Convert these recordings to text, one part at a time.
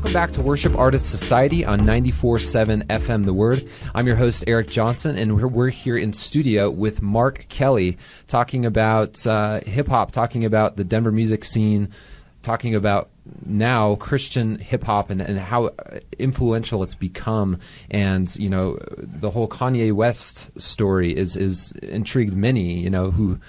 Welcome back to Worship Artist Society on 94.7 FM The Word. I'm your host, Eric Johnson, and we're here in studio with Mark Kelly talking about hip-hop, talking about the Denver music scene, talking about now Christian hip-hop and how influential it's become. And, you know, the whole Kanye West story is intrigued many, you know, who...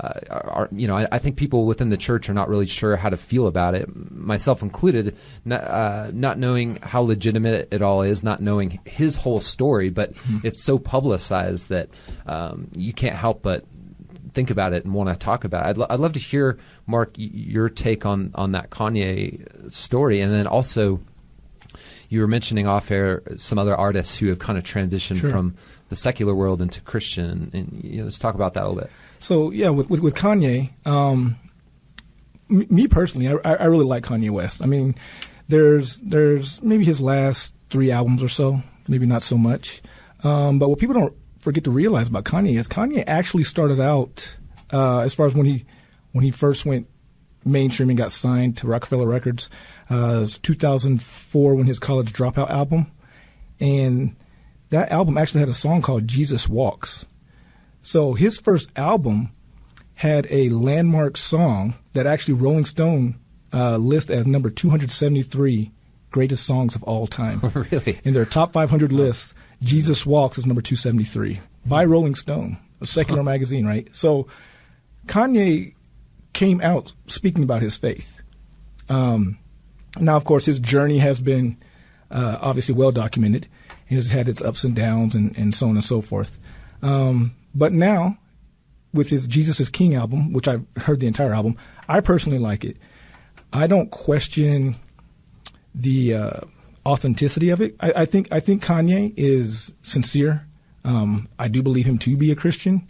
I think people within the church are not really sure how to feel about it, myself included, not knowing how legitimate it all is, not knowing his whole story, but it's so publicized that you can't help but think about it and want to talk about it. I'd love to hear, Mark, your take on that Kanye story, and then also you were mentioning off air some other artists who have kind of transitioned from the secular world into Christian, and you know, let's talk about that a little bit. So yeah, with Kanye, me personally, I really like Kanye West. I mean, there's maybe his last 3 albums or so, maybe not so much. But what people don't forget to realize about Kanye is Kanye actually started out as far as when he first went mainstream and got signed to Rockefeller Records. It was 2004 when his College Dropout album, and that album actually had a song called Jesus Walks. So his first album had a landmark song that actually Rolling Stone lists as number 273 greatest songs of all time. Really? In their top 500 list, Jesus Walks is number 273 by Rolling Stone, a secular magazine, right? So Kanye came out speaking about his faith. Now, of course, his journey has been obviously well documented. It has had its ups and downs and so on and so forth. But now, with his Jesus is King album, which I've heard the entire album, I personally like it. I don't question the authenticity of it. I think Kanye is sincere. I do believe him to be a Christian.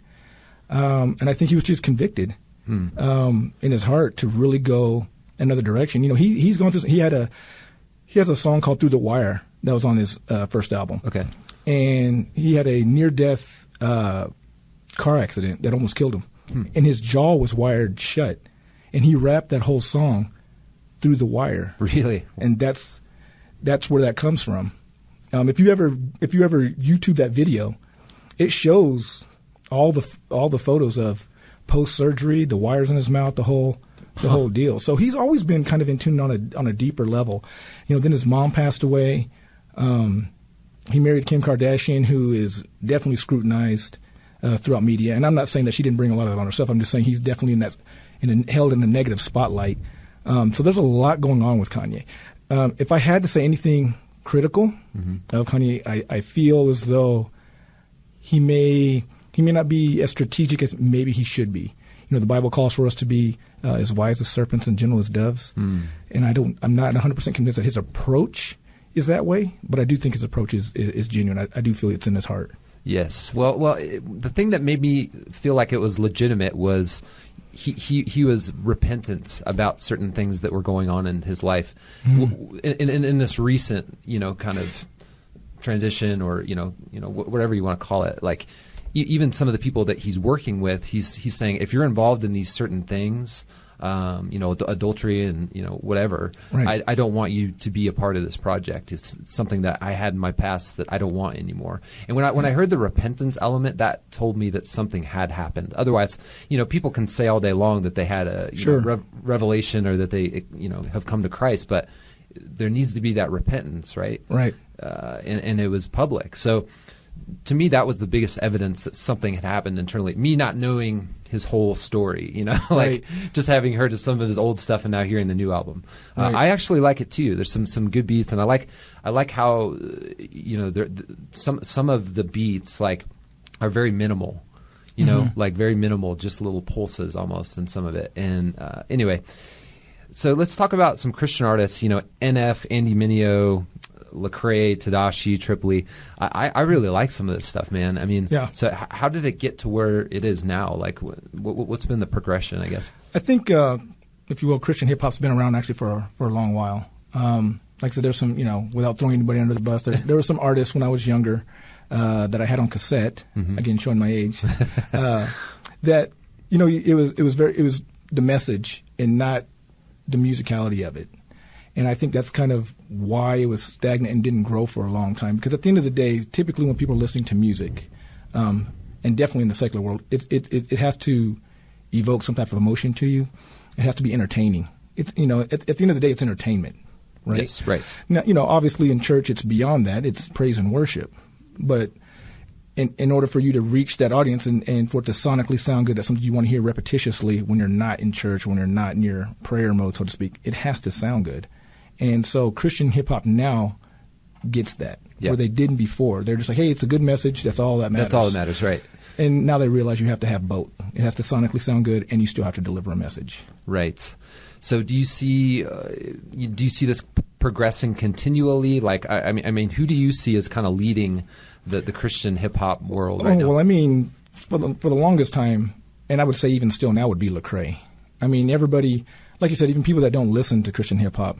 And I think he was just convicted in his heart to really go another direction. You know, he's going through. He has a song called Through the Wire that was on his first album. Okay. And he had a near-death car accident that almost killed him. And his jaw was wired shut. And he rapped that whole song through the wire. Really? And that's where that comes from. If you ever YouTube that video, it shows all the photos of post-surgery, the wires in his mouth, the whole deal. So he's always been kind of in tune on a deeper level. You know, then his mom passed away. He married Kim Kardashian, who is definitely scrutinized throughout media. And I'm not saying that she didn't bring a lot of that on herself. I'm just saying he's definitely held in a negative spotlight. So there's a lot going on with Kanye. If I had to say anything critical of Kanye, I feel as though he may not be as strategic as maybe he should be. You know, the Bible calls for us to be as wise as serpents and gentle as doves. And I'm not 100% convinced that his approach is that way, but I do think his approach is genuine. I do feel it's in his heart. Yes. Well, the thing that made me feel like it was legitimate was he was repentant about certain things that were going on in his life in this recent, you know, kind of transition, or you know whatever you want to call it. Like even some of the people that he's working with, he's saying, if you're involved in these certain things, adultery and, whatever, right, I don't want you to be a part of this project. It's something that I had in my past that I don't want anymore. And when I heard the repentance element, that told me that something had happened. Otherwise, people can say all day long that they had a revelation, or that they, have come to Christ, but there needs to be that repentance, right? Right. And it was public. So to me, that was the biggest evidence that something had happened internally. Me not knowing his whole story, right, just having heard of some of his old stuff and now hearing the new album. Right. I actually like it too. There's some good beats, and I like how some of the beats are very minimal, like very minimal, just little pulses almost in some of it. And anyway, so let's talk about some Christian artists. NF, Andy Mineo, Lecrae, Tadashi, Tripoli. I really like some of this stuff, man. I mean, yeah. So how did it get to where it is now? Like, what's been the progression, I guess? I think, if you will, Christian hip-hop's been around actually for a long while. Like I said, there's some, without throwing anybody under the bus, there were some artists when I was younger that I had on cassette, again, showing my age, that, it was the message and not the musicality of it. And I think that's kind of why it was stagnant and didn't grow for a long time. Because at the end of the day, typically when people are listening to music, and definitely in the secular world, it has to evoke some type of emotion to you. It has to be entertaining. It's, you know, at the end of the day, it's entertainment, right? Yes, right. Now, you know, obviously in church, it's beyond that. It's praise and worship. But in order for you to reach that audience and for it to sonically sound good, that's something you want to hear repetitiously when you're not in church, when you're not in your prayer mode, so to speak, it has to sound good. And so Christian hip-hop now gets that, where they didn't before. They're just like, hey, it's a good message. That's all that matters. That's all that matters, right. And now they realize you have to have both. It has to sonically sound good, and you still have to deliver a message. Right. So do you see this progressing continually? Like, I mean, who do you see as kind of leading the Christian hip-hop world right now? Well, I mean, for the longest time, and I would say even still now, would be Lecrae. I mean, everybody, like you said, even people that don't listen to Christian hip-hop,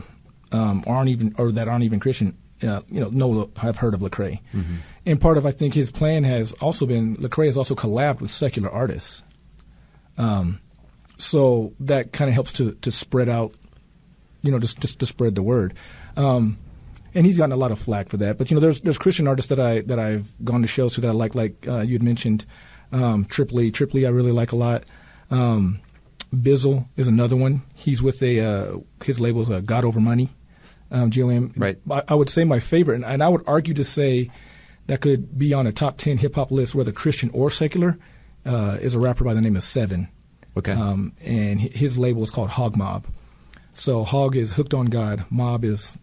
aren't even Christian, have heard of Lecrae. Mm-hmm. And part of, I think, his plan has also been, Lecrae has also collabed with secular artists. So that kind of helps to spread out, just to spread the word. And he's gotten a lot of flack for that. But, there's Christian artists that I've gone to shows to that I like you had mentioned, Tripley I really like a lot. Bizzle is another one. He's with his label is God Over Money. GOM. Right. I would say my favorite, and I would argue to say that could be on a top 10 hip-hop list, whether Christian or secular, is a rapper by the name of Seven. Okay. And his label is called Hog Mob. So Hog is hooked on God. Mob is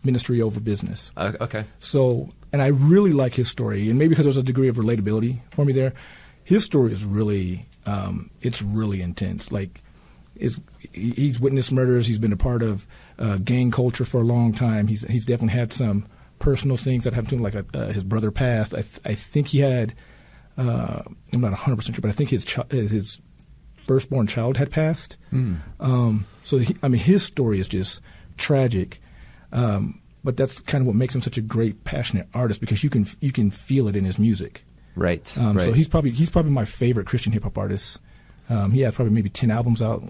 ministry over business. Okay. So, and I really like his story, and maybe because there's a degree of relatability for me there. His story is really, it's really intense. Like, he's witnessed murders. He's been a part of gang culture for a long time. He's definitely had some personal things that happened to him, like his brother passed. I think he had, I'm not 100% sure, but I think his firstborn child had passed. So his story is just tragic. But that's kind of what makes him such a great, passionate artist, because you can feel it in his music. Right. Right. So he's probably my favorite Christian hip hop artist. He has probably maybe 10 albums out.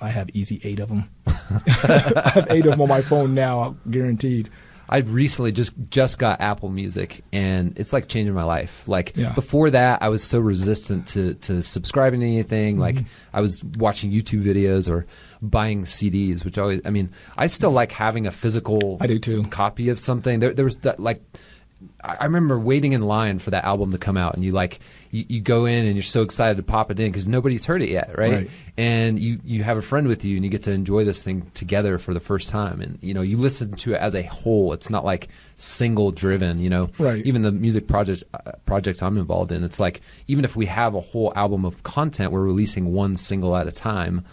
I have easy 8 of them. I have 8 of them on my phone now, guaranteed. I recently just got Apple Music, and it's like changing my life. Like before that, I was so resistant to subscribing to anything. Mm-hmm. Like I was watching YouTube videos or buying CDs, which I still like having a physical copy of something. There was that, like, I remember waiting in line for that album to come out, and you go in and you're so excited to pop it in because nobody's heard it yet, right? And you have a friend with you, and you get to enjoy this thing together for the first time, and you listen to it as a whole. It's not like single driven, Right. Even the music projects I'm involved in, it's like even if we have a whole album of content, we're releasing one single at a time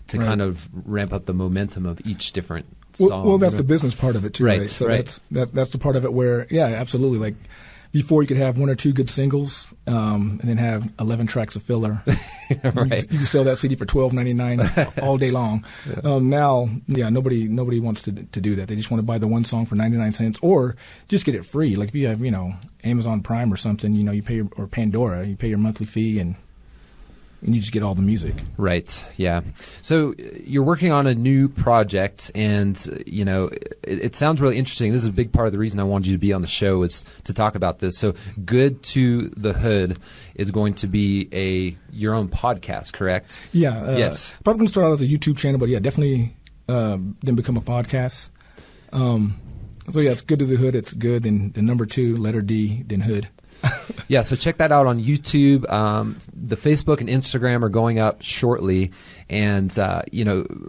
to kind of ramp up the momentum of each different song. Well, that's the business part of it too, right? So that's the part of it where, absolutely. Like before, you could have 1 or 2 good singles, and then have 11 tracks of filler. Right. You can sell that CD for $12.99 all day long. Now, nobody wants to do that. They just want to buy the one song for 99 cents, or just get it free. Like if you have Amazon Prime or something, you pay or Pandora, you pay your monthly fee and you just get all the music. Right, yeah. So you're working on a new project, and, it sounds really interesting. This is a big part of the reason I wanted you to be on the show, is to talk about this. So Good to the Hood is going to be your own podcast, correct? Yeah. Yes. Probably going to start out as a YouTube channel, but definitely then become a podcast. It's Good to the Hood. It's good, then the number 2, letter D, then Hood. Yeah, so check that out on YouTube. The Facebook and Instagram are going up shortly, and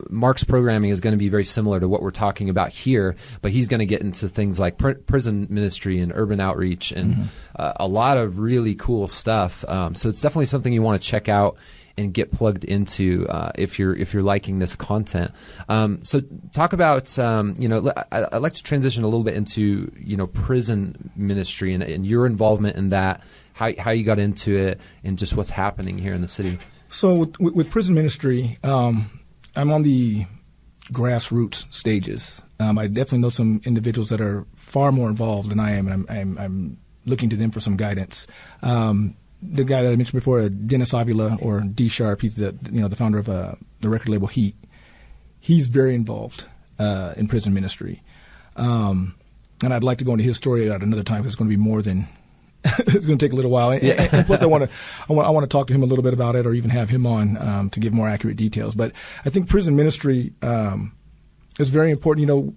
Mark's programming is going to be very similar to what we're talking about here, but he's going to get into things like prison ministry and urban outreach and a lot of really cool stuff. So it's definitely something you want to check out and get plugged into if you're liking this content. So talk about I'd like to transition a little bit into prison ministry and your involvement in that, how you got into it, and just what's happening here in the city. So with prison ministry, I'm on the grassroots stages. I definitely know some individuals that are far more involved than I am, and I'm looking to them for some guidance. The guy that I mentioned before, Dennis Avila, or D Sharp, he's the founder of the record label Heat. He's very involved. in prison ministry. And I'd like to go into his story at another time because it's going to be more than it's going to take a little while. And plus, I want to talk to him a little bit about it, or even have him on to give more accurate details. But I think prison ministry is very important. You know,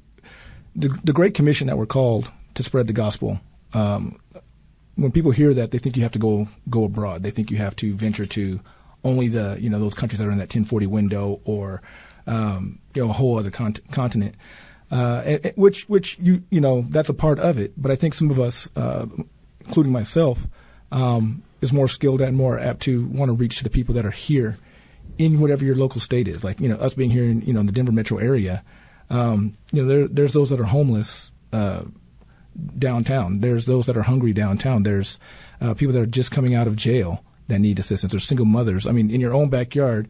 the Great Commission that we're called to spread the gospel. When people hear that, they think you have to go abroad. They think you have to venture to only those countries that are in that 1040 window, or a whole other continent. Which that's a part of it. But I think some of us, including myself, is more skilled and more apt to want to reach to the people that are here in whatever your local state is. Like, us being here in the Denver metro area, there's those that are homeless downtown. There's those that are hungry downtown. There's people that are just coming out of jail that need assistance. There's single mothers. I mean, in your own backyard,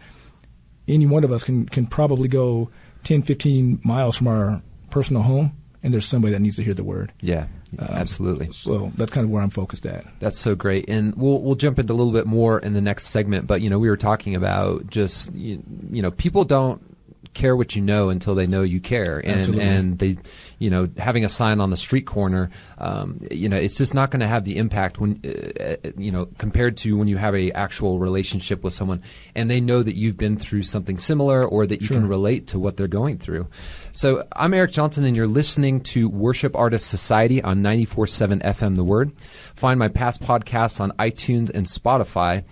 any one of us can probably go 10, 15 miles from our personal home, and there's somebody that needs to hear the word. Yeah, absolutely. So that's kind of where I'm focused at. That's so great. And we'll jump into a little bit more in the next segment. But, we were talking about just, people don't care what you know until they know you care. And they, having a sign on the street corner, it's just not going to have the impact when, compared to when you have a actual relationship with someone and they know that you've been through something similar, or that you can relate to what they're going through. So I'm Eric Johnson, and you're listening to Worship Artists Society on 94.7 FM The Word. Find my past podcasts on iTunes and Spotify.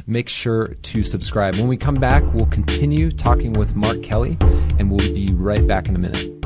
Make sure to subscribe. When we come back, we'll continue talking with Mark Kelly, and we'll be right back in a minute.